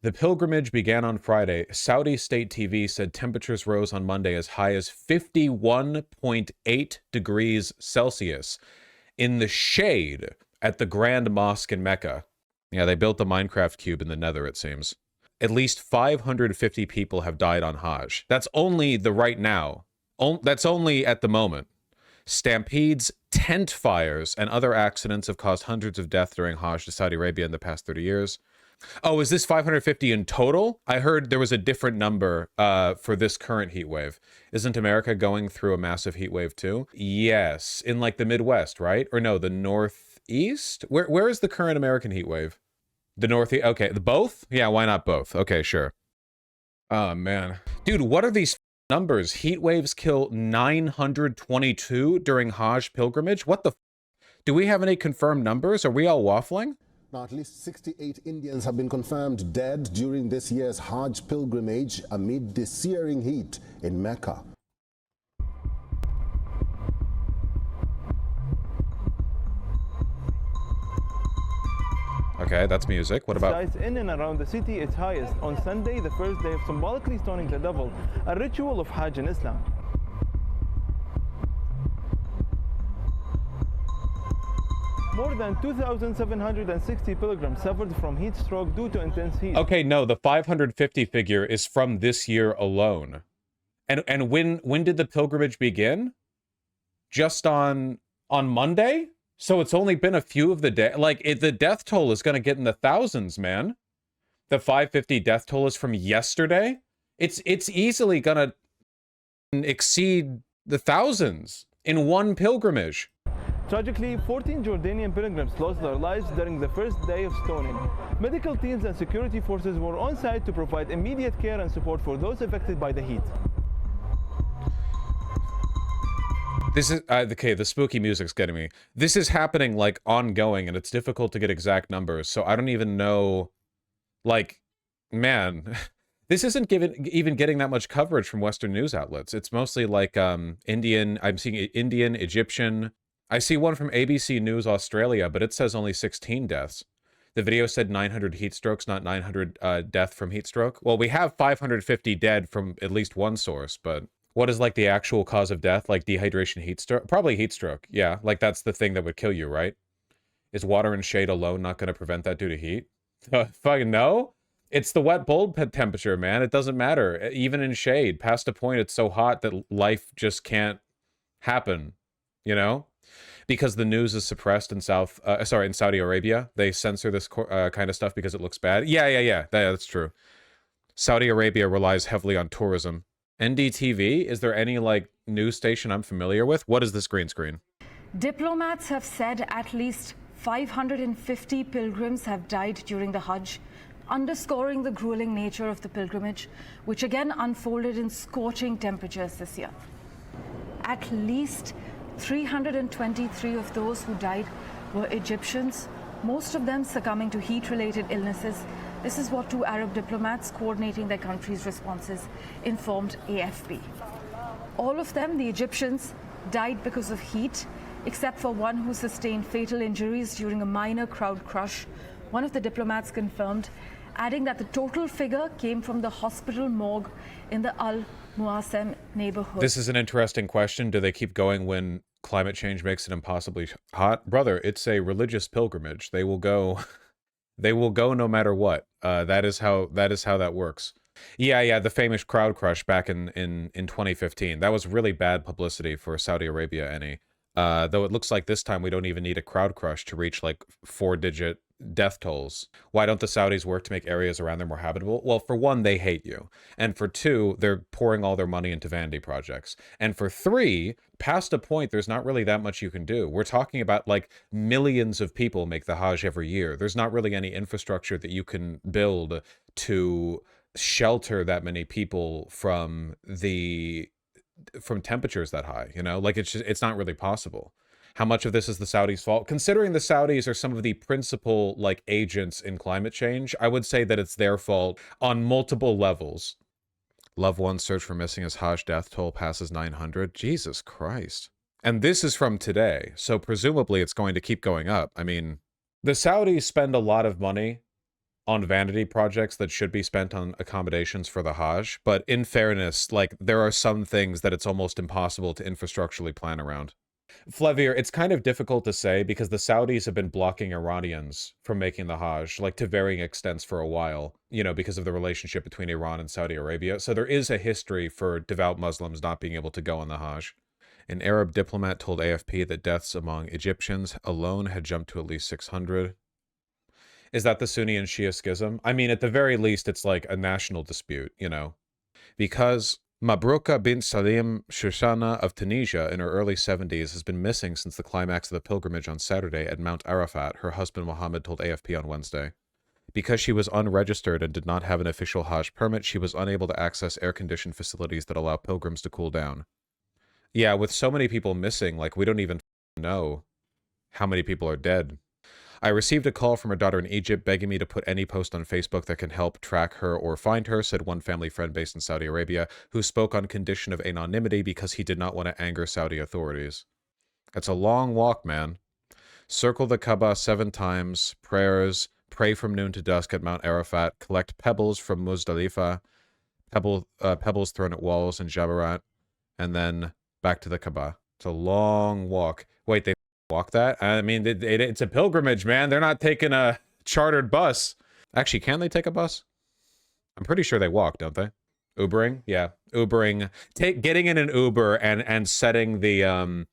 The pilgrimage began on Friday. Saudi state TV said temperatures rose on Monday as high as 51.8 degrees Celsius in the shade at the Grand Mosque in Mecca. Yeah, they built the Minecraft cube in the nether, it seems. At least 550 people have died on Hajj. That's only the right now. That's only at the moment. Stampedes, tent fires, and other accidents have caused hundreds of deaths during Hajj to Saudi Arabia in the past 30 years. Oh, is this 550 in total? I heard there was a different number for this current heat wave. Isn't America going through a massive heat wave too? Yes, in like the Midwest, right? Or no, the Northeast? Where is the current American heat wave? The Northeast? Okay, the both? Yeah, why not both? Okay, sure. Oh, man. Dude, what are these numbers? Heat waves kill 922 during Hajj pilgrimage? What the Do we have any confirmed numbers? Are we all waffling? Now, at least 68 Indians have been confirmed dead during this year's Hajj pilgrimage amid the searing heat in Mecca. Okay, that's music. What about... Skies in and around the city its highest on Sunday, the first day of symbolically stoning the devil, a ritual of Hajj in Islam. More than 2,760 pilgrims suffered from heat stroke due to intense heat. Okay, no, the 550 figure is from this year alone. And when did the pilgrimage begin? Just on Monday? So it's only been a few of the day. Like, the death toll is going to get in the thousands, man. The 550 death toll is from yesterday. It's easily going to exceed the thousands in one pilgrimage. Tragically, 14 Jordanian pilgrims lost their lives during the first day of stoning. Medical teams and security forces were on site to provide immediate care and support for those affected by the heat. This is, okay, the spooky music's getting me. This is happening, like, ongoing, and it's difficult to get exact numbers, so I don't even know, like, man, this isn't even getting that much coverage from Western news outlets. It's mostly, like, Indian, I'm seeing Indian, Egyptian. I see one from ABC News Australia, but it says only 16 deaths. The video said 900 heat strokes, not 900 death from heat stroke. Well, we have 550 dead from at least one source, but what is like the actual cause of death? Like dehydration, heat stroke? Probably heat stroke. Yeah, like that's the thing that would kill you, right? Is water and shade alone not going to prevent that due to heat? Fucking no. It's the wet bulb temperature, man. It doesn't matter. Even in shade, past a point, it's so hot that life just can't happen, you know? Because the news is suppressed in Saudi Arabia. They censor this kind of stuff because it looks bad. Yeah, that's true. Saudi Arabia relies heavily on tourism. NDTV, is there any, like, news station I'm familiar with? What is this green screen? Diplomats have said at least 550 pilgrims have died during the Hajj, underscoring the grueling nature of the pilgrimage, which again unfolded in scorching temperatures this year. At least 323 of those who died were Egyptians, most of them succumbing to heat-related illnesses. This is what two Arab diplomats coordinating their country's responses informed AFP. All of them, the Egyptians, died because of heat, except for one who sustained fatal injuries during a minor crowd crush. One of the diplomats confirmed, adding that the total figure came from the hospital morgue in the Al Muassem neighborhood. This is an interesting question. Do they keep going when climate change makes it impossibly hot? Brother, it's a religious pilgrimage. They will go they will go no matter what. That is how that works. Yeah, the famous crowd crush back in 2015. That was really bad publicity for Saudi Arabia, though it looks like this time we don't even need a crowd crush to reach like 4-digit death tolls. Why don't the Saudis work to make areas around there more habitable? Well, for one, they hate you. And for two, they're pouring all their money into vanity projects. And for three, past a point, there's not really that much you can do. We're talking about like millions of people make the Hajj every year. There's not really any infrastructure that you can build to shelter that many people from temperatures that high, you know? Like it's not really possible. How much of this is the Saudis' fault? Considering the Saudis are some of the principal like agents in climate change, I would say that it's their fault on multiple levels. Loved ones search for missing as Hajj death toll passes 900. Jesus Christ. And this is from today, so presumably it's going to keep going up. I mean, the Saudis spend a lot of money on vanity projects that should be spent on accommodations for the Hajj. But in fairness, like, there are some things that it's almost impossible to infrastructurally plan around. Flavier, it's kind of difficult to say because the Saudis have been blocking Iranians from making the Hajj, like, to varying extents for a while, you know, because of the relationship between Iran and Saudi Arabia. So there is a history for devout Muslims not being able to go on the Hajj. An Arab diplomat told AFP that deaths among Egyptians alone had jumped to at least 600. Is that the Sunni and Shia schism? I mean, at the very least, it's like a national dispute, you know? Because Mabrouka bint Salim Shoshana of Tunisia in her early 70s has been missing since the climax of the pilgrimage on Saturday at Mount Arafat, her husband Mohammed told AFP on Wednesday. Because she was unregistered and did not have an official Hajj permit, she was unable to access air-conditioned facilities that allow pilgrims to cool down. Yeah, with so many people missing, like, we don't even know how many people are dead. I received a call from her daughter in Egypt begging me to put any post on Facebook that can help track her or find her, said one family friend based in Saudi Arabia, who spoke on condition of anonymity because he did not want to anger Saudi authorities. That's a long walk, man. Circle the Kaaba 7 times, prayers, pray from noon to dusk at Mount Arafat, collect pebbles from Muzdalifah, pebbles thrown at walls in Jabarat, and then back to the Kaaba. It's a long walk. Wait, they walk that? I mean, it's a pilgrimage, man. They're not taking a chartered bus. Actually, can they take a bus? I'm pretty sure they walk, don't they? Ubering? Yeah, Ubering. Getting in an Uber and setting the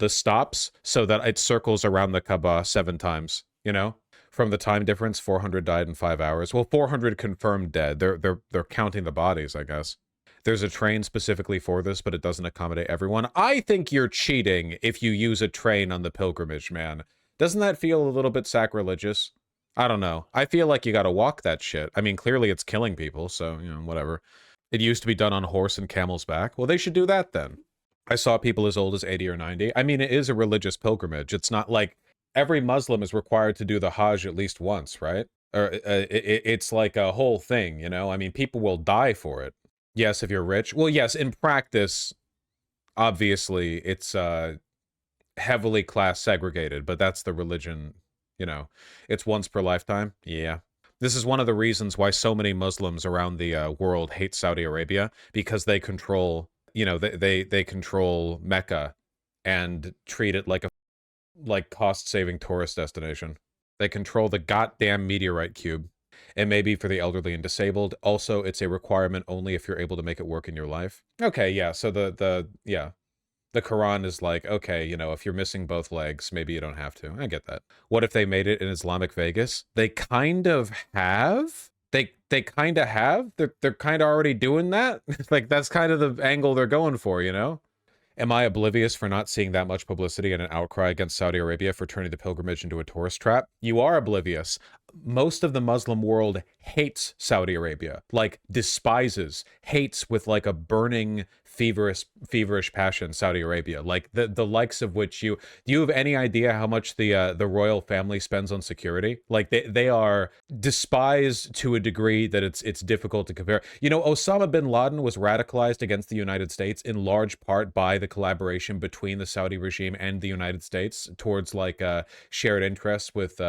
stops so that it circles around the Kaaba 7 times, you know? From the time difference, 400 died in 5 hours. Well, 400 confirmed dead. They're counting the bodies, I guess. There's a train specifically for this, but it doesn't accommodate everyone. I think you're cheating if you use a train on the pilgrimage, man. Doesn't that feel a little bit sacrilegious? I don't know. I feel like you gotta walk that shit. I mean, clearly it's killing people, so, you know, whatever. It used to be done on horse and camel's back. Well, they should do that then. I saw people as old as 80 or 90. I mean, it is a religious pilgrimage. It's not like every Muslim is required to do the Hajj at least once, right? Or it's like a whole thing, you know? I mean, people will die for it. Yes, if you're rich. Well, yes, in practice, obviously, it's heavily class segregated, but that's the religion, you know. It's once per lifetime. Yeah. This is one of the reasons why so many Muslims around the world hate Saudi Arabia, because they control, you know, they control Mecca and treat it like a cost-saving tourist destination. They control the goddamn meteorite cube. It may be for the elderly and disabled. Also, it's a requirement only if you're able to make it work in your life. Okay, yeah, so the Quran is like, okay, you know, if you're missing both legs, maybe you don't have to. I get that. What if they made it in Islamic Vegas? They kind of have. They kind of have. They're kind of already doing that. Like, that's kind of the angle they're going for, you know? Am I oblivious for not seeing that much publicity and an outcry against Saudi Arabia for turning the pilgrimage into a tourist trap? You are oblivious. Most of the Muslim world hates Saudi Arabia, like despises, hates with like a burning, feverish passion Saudi Arabia, like the likes of which do you have any idea how much the royal family spends on security? Like they are despised to a degree that it's difficult to compare. You know, Osama bin Laden was radicalized against the United States in large part by the collaboration between the Saudi regime and the United States towards like shared interests with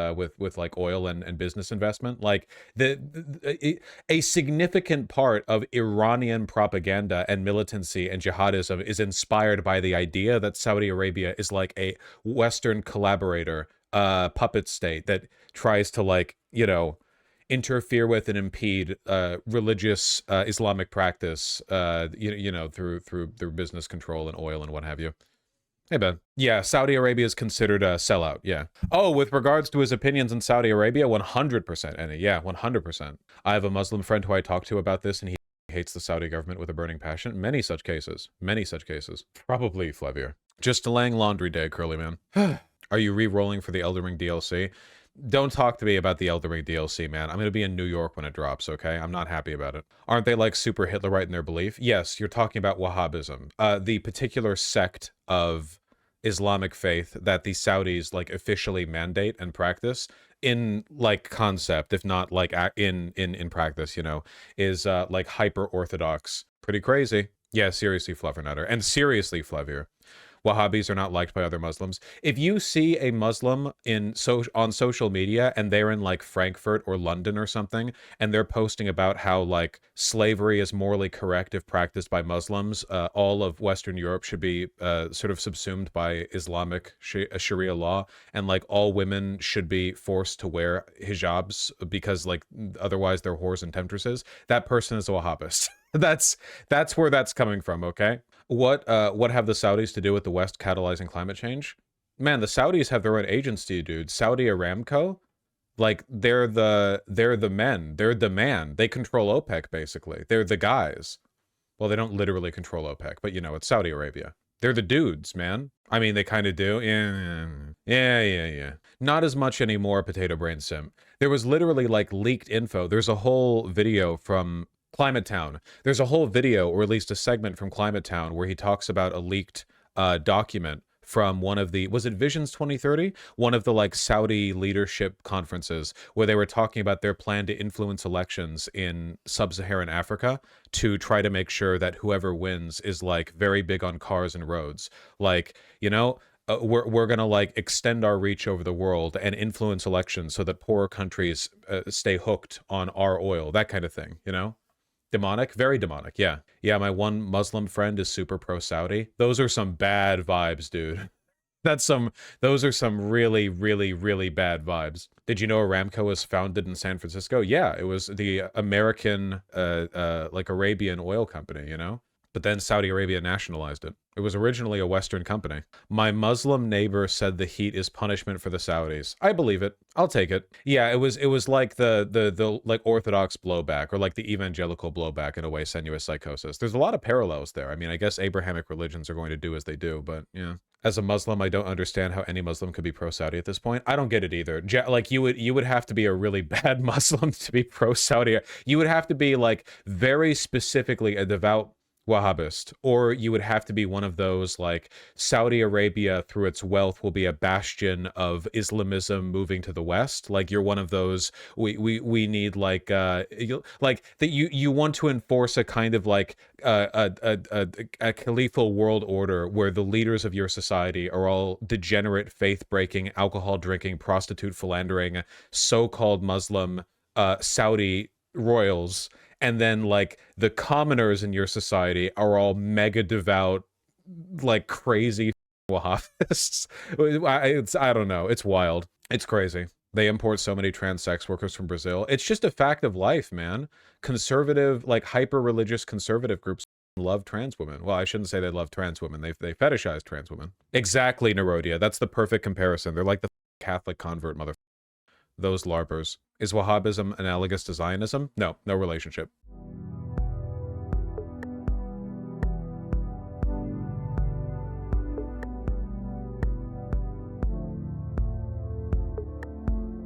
like oil and business investment. Like a significant part of Iranian propaganda and militancy and jihadism is inspired by the idea that Saudi Arabia is like a Western collaborator, puppet state that tries to, like, you know, interfere with and impede religious Islamic practice, you know, through business control and oil and what have you. Hey, Ben. Yeah, Saudi Arabia is considered a sellout, yeah. Oh, with regards to his opinions in Saudi Arabia, 100%, Annie. Yeah, 100%. I have a Muslim friend who I talked to about this, and he hates the Saudi government with a burning passion. Many such cases. Many such cases. Probably Flavier. Just delaying laundry day, Curly Man. Are you re-rolling for the Elden Ring DLC? Don't talk to me about the Elden Ring DLC, man. I'm going to be in New York when it drops, okay? I'm not happy about it. Aren't they like super Hitlerite in their belief? Yes, you're talking about Wahhabism. The particular sect of Islamic faith that the Saudis like officially mandate and practice in like concept, if not like in practice, you know, is like hyper orthodox. Pretty crazy. Yeah, seriously, Fluffernutter. And seriously, Flavier. Wahhabis are not liked by other Muslims. If you see a Muslim on social media and they're in like Frankfurt or London or something, and they're posting about how like slavery is morally correct if practiced by Muslims, all of Western Europe should be sort of subsumed by Islamic Sharia law, and like all women should be forced to wear hijabs because like otherwise they're whores and temptresses, that person is a Wahhabist. That's where that's coming from, okay? What have the Saudis to do with the West catalyzing climate change? Man, the Saudis have their own agency, dude. Saudi Aramco, like they're the men. They're the man. They control OPEC basically. They're the guys. Well, they don't literally control OPEC, but you know, it's Saudi Arabia. They're the dudes, man. I mean, they kind of do. Yeah. Not as much anymore, Potato Brain Sim. There was literally like leaked info. There's a whole video from Climate Town. There's a whole video, or at least a segment from Climate Town, where he talks about a leaked document from one of the, was it Visions 2030? One of the like Saudi leadership conferences where they were talking about their plan to influence elections in sub-Saharan Africa to try to make sure that whoever wins is like very big on cars and roads. Like, you know, we're going to like extend our reach over the world and influence elections so that poorer countries stay hooked on our oil, that kind of thing, you know? Demonic, very demonic. Yeah, my one Muslim friend is super pro-Saudi. Those are some bad vibes, dude. Those are some really, really, really bad vibes. Did you know Aramco was founded in San Francisco? Yeah, it was the American like Arabian oil company, you know, but then Saudi Arabia nationalized it. It was originally a Western company. My Muslim neighbor said the heat is punishment for the Saudis. I believe it. I'll take it. Yeah, it was like the like Orthodox blowback, or like the evangelical blowback in a way, sensuous psychosis. There's a lot of parallels there. I mean, I guess Abrahamic religions are going to do as they do, but yeah. As a Muslim, I don't understand how any Muslim could be pro-Saudi at this point. I don't get it either. Like you would have to be a really bad Muslim to be pro-Saudi. You would have to be like very specifically a devout Wahhabist, or you would have to be one of those like Saudi Arabia through its wealth will be a bastion of Islamism moving to the West. Like you're one of those, we need like that you want to enforce a kind of like a caliphal world order where the leaders of your society are all degenerate, faith-breaking, alcohol-drinking, prostitute philandering, so-called Muslim Saudi royals, and then like the commoners in your society are all mega devout, like crazy Wahhabists. I don't know. It's wild. It's crazy. They import so many trans sex workers from Brazil. It's just a fact of life, man. Conservative, like hyper-religious conservative groups love trans women. Well, I shouldn't say they love trans women. They fetishize trans women. Exactly, Narodia. That's the perfect comparison. They're like the Catholic convert mother. Those LARPers. Is Wahhabism analogous to Zionism? No relationship.